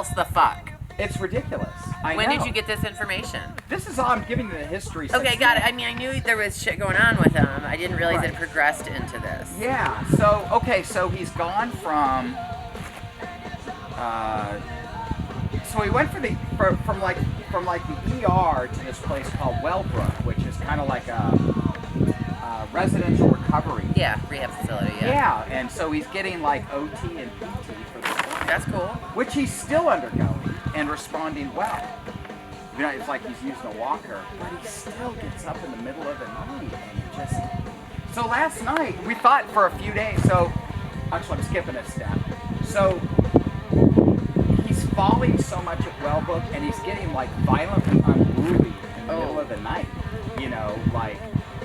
else the fuck? It's ridiculous. When did you get this information? This is all I'm giving you the history. Okay, got it. I mean, I knew there was shit going on with him. I didn't realize it progressed into this. Yeah. So he's gone from. So he went from the ER to this place called Wellbrook, which is kind of like a residential recovery. Yeah, rehab facility. Yeah, and so he's getting like OT and PT for this. That's cool. Which he's still undergoing and responding well. You know, it's like he's using a walker, but he still gets up in the middle of the night and just. So last night we thought for a few days. So actually, I'm skipping a step. So he's falling so much at Wellbrook, and he's getting like violently unruly in the middle of the night. You know, like.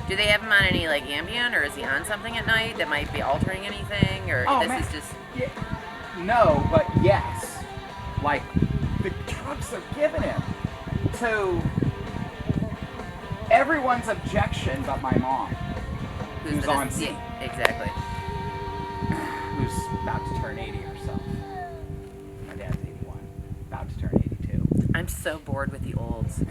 Do they have him on any like Ambien, or is he on something at night that might be altering anything, or is just? Yeah. No, but yes. Like the drugs they're giving him to everyone's objection, but my mom, who's on scene. Exactly. Who's about to turn 80 herself. My dad's 81, about to turn 82. I'm so bored with the olds.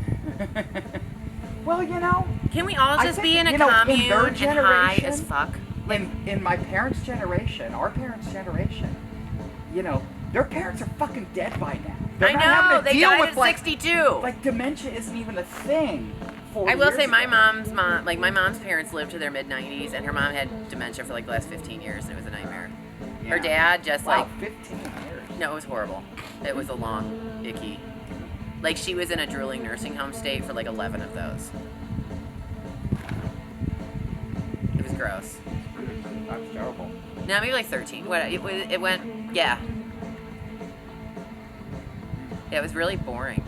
Well, you know. Can we all just be in a commune and high as fuck? In my parents' generation, our parents' generation, you know, their parents are fucking dead by now. They're not having to they deal died with at 62. Like dementia isn't even a thing. I will say my mom's parents lived to their mid-90s, and her mom had dementia for like the last 15 years, and it was a nightmare. Yeah. Her dad just 15 years. No, it was horrible. It was a long, icky. Like she was in a drooling nursing home state for like 11 of those. It was gross. That's terrible. No, maybe like 13. It went, yeah. Yeah, it was really boring.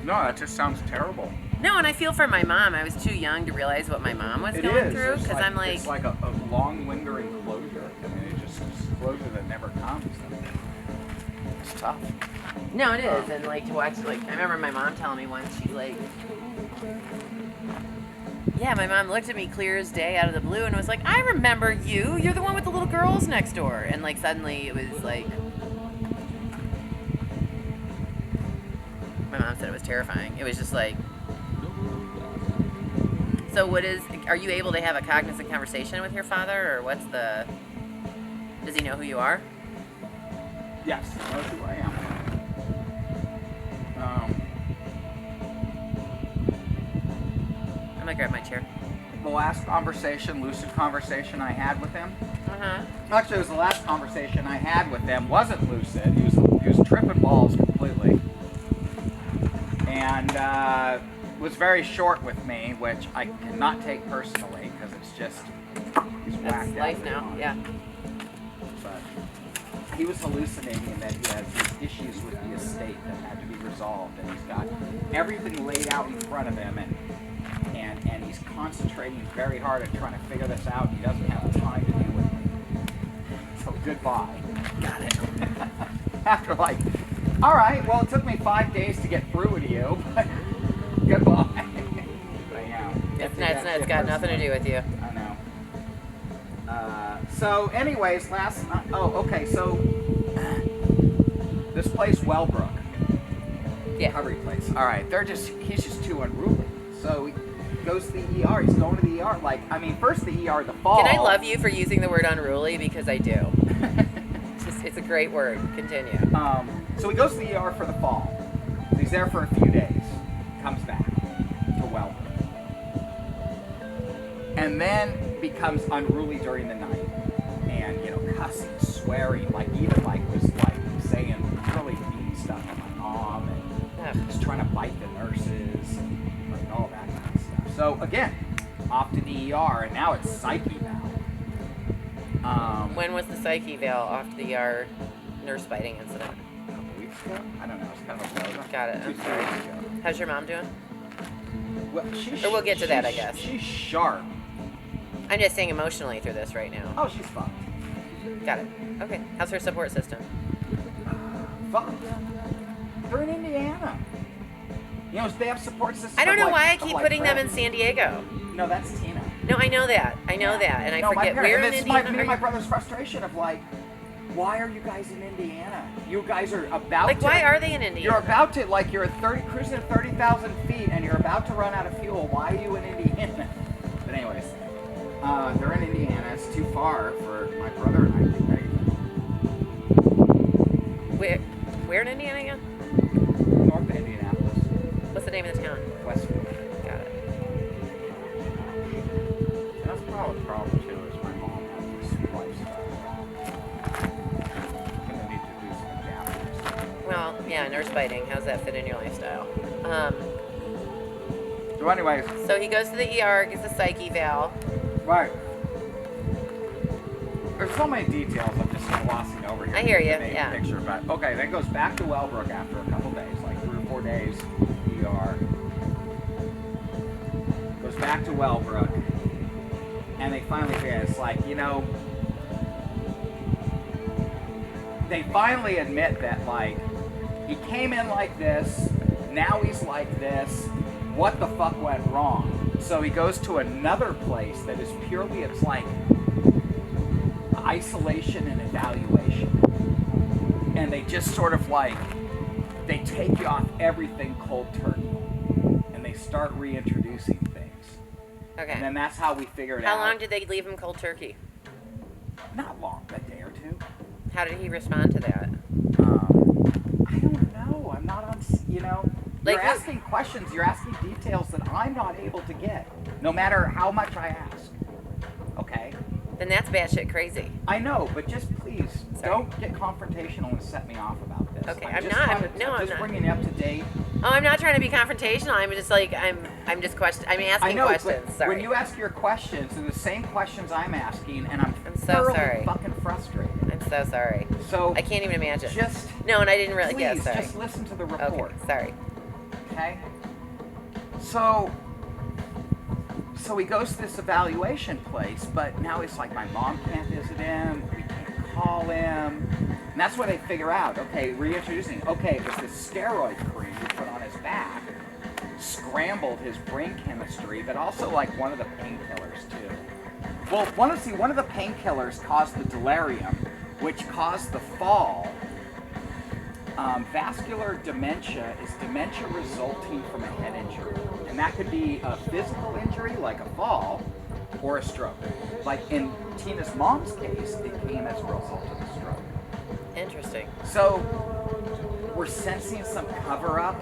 No, that just sounds terrible. No, and I feel for my mom. I was too young to realize what my mom was going through, because I'm like... It's like a long, lingering closure. I mean, it's just closure that never comes. It's tough. No, it is, and like to watch, like, I remember my mom telling me once, she's like... Yeah, my mom looked at me clear as day out of the blue and was like, I remember you. You're the one with the little girls next door. And like suddenly it was like... My mom said it was terrifying. It was just like... So are you able to have a cognizant conversation with your father, or what's the... Does he know who you are? Yes, he knows who I am. I'm gonna grab my chair. The last lucid conversation I had with him. Actually, it was the last conversation I had with him. Wasn't lucid. He was tripping balls completely, and was very short with me, which I cannot take personally because it's just he's whacked out. Life now, yeah. But he was hallucinating that he has these issues with the estate that had to be resolved, and he's got everything laid out in front of him, and he's concentrating very hard at trying to figure this out. He doesn't have the time to deal with me. So goodbye. Got it. After like, all right, well, it took me 5 days to get through to you, but goodbye. But yeah, it's got nothing to do with you. I know. So anyways, last night, so this place, Wellbrook. Yeah. Recovery place. All right, he's just too unruly. So he goes to the ER. He's going to the ER. Like, I mean, first the ER, the fall. Can I love you for using the word unruly? Because I do. It's a great word. Continue. So he goes to the ER for the fall. He's there for a few days. Comes back to Wellbrook. And then becomes unruly during the night. And, you know, cussing, swearing, like even like was like saying really mean stuff to my mom, and just trying to bite the nurses and like all that kind of stuff. So again, off to the ER, and now it's psyche now. When was the psyche val off to the ER nurse biting incident? A couple weeks ago? I don't know. It's kind of a blur. Got it. I'm sorry. How's your mom doing? Well, we'll get to that, I guess. She's sharp. I'm just saying emotionally through this right now. Oh, she's fucked. Got it. Okay. How's her support system? Fucked. They're in Indiana. You know, they have support systems. I don't know why I keep putting them in San Diego. No, that's Tina. No, I know that. And I forget where in Indiana. And my brother's frustration of like, why are you guys in Indiana? You guys are about Like, to... why are they in Indiana? You're about to, like, you're at cruising at 30,000 feet, and you're about to run out of fuel. Why are you in Indiana? But anyways, they're in Indiana. It's too far for my brother and I to make. Where in Indiana again? North of Indianapolis. What's the name of the town? Westfield. Got it. And that's probably the problem, too, is my mom has this lifestyle. I'm going to need to do some adapting. Well, yeah, nurse biting. How's that fit in your lifestyle? So anyways, So he goes to the ER, gets a psych eval. right. There's so many details I'm just glossing over here. I hear you, to paint a yeah. Picture, but okay, then goes back to Wellbrook after a couple days, like 3 or 4 days. ER. Goes back to Wellbrook, and they finally figure it's like, you know, they finally admit that, like, he came in like this, now he's like this. What the fuck went wrong? So he goes to another place that is purely, it's like isolation and evaluation. And they just sort of like, they take you off everything cold turkey. And they start reintroducing things. Okay. And then that's how we figure it out. How long did they leave him cold turkey? Not long, a day or two. How did he respond to that? I don't know. I'm not on, you know. Like, You're asking questions, you're asking details that I'm not able to get, no matter how much I ask. Okay? Then that's batshit crazy. I know, but just please, Sorry. don't get confrontational and set me off about this. Okay, I'm I'm just not. trying to- No, I'm just not. bringing you up to date. Oh, I'm not trying to be confrontational. I'm just like I'm just I'm I asking know, questions. but Sorry. when you ask your questions, they're the same questions I'm asking, and I'm so thoroughly sorry. fucking frustrated. I'm so sorry. So I can't even imagine. just No, and I didn't really. please, Yeah, sorry. just listen to the report. Okay, sorry. Okay? So he goes to this evaluation place, but now it's like my mom can't visit him, we can't call him. And that's where they figure out, okay, reintroducing, okay, it was this steroid cream we put on his back, scrambled his brain chemistry, but also like one of the painkillers too. Well, one of the painkillers caused the delirium, which caused the fall. Vascular dementia is dementia resulting from a head injury. And that could be a physical injury, like a fall, or a stroke. Like in Tina's mom's case, it came as a result of a stroke. Interesting. So, we're sensing some cover-up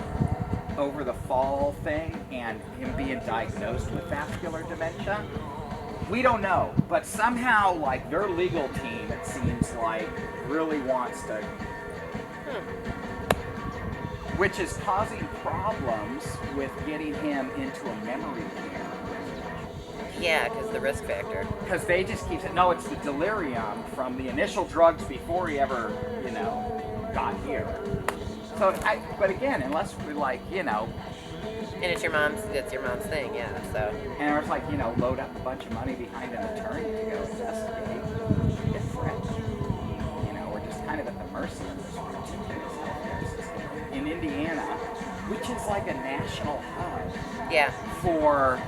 over the fall thing and him being diagnosed with vascular dementia. We don't know, but somehow, like, their legal team, it seems like, really wants to... Which is causing problems with getting him into a memory care. Yeah, because the risk factor. Because they just keep saying, no, it's the delirium from the initial drugs before he ever, you know, got here. So, but again, unless we're like, you know... And it's your mom's thing, yeah, so. And it's like, you know, load up a bunch of money behind an attorney to go investigate. It's French. You know, we're just kind of at the mercy of this ridiculous healthcare system in Indiana, which is like a national hub Yeah. for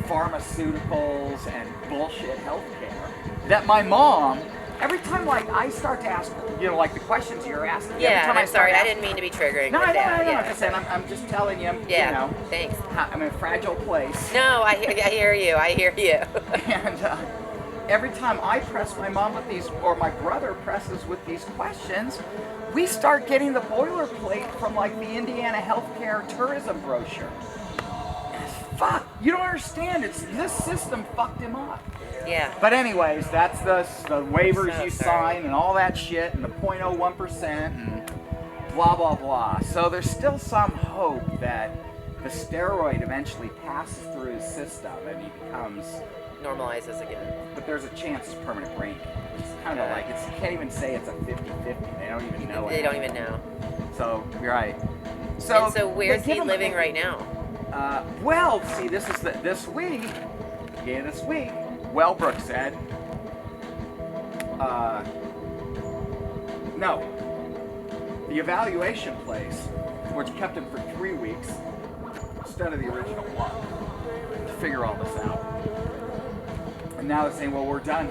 pharmaceuticals and bullshit healthcare. That my mom, every time like I start to ask, you know, like the questions you're asking. every Yeah, time I'm sorry. I asking- didn't mean to be triggering No, with I know, that. I know. Yeah, Like I said, I'm just telling you, yeah, you know, thanks. I'm in a fragile place. No, I hear you. I hear you. And every time I press my mom with these, or my brother presses with these questions, we start getting the boilerplate from like the Indiana Healthcare Tourism brochure. And it's fuck, you don't understand. It's this system fucked him up. Yeah. But anyways, that's the waivers So you sorry. sign and all that shit and the 0.01% and blah blah blah. So there's still some hope that the steroid eventually passes through his system and he becomes. Normalizes again. But there's a chance it's permanent brain damage. It's kind of like, you can't even say it's a 50-50. They don't even know it. They don't even know. So, you're right. And so where's they he give him- living right now? Well, see, this is this week, Wellbrook said, no, the evaluation place, which kept him for 3 weeks, instead of the original one, to figure all this out. And now they're saying, well, we're done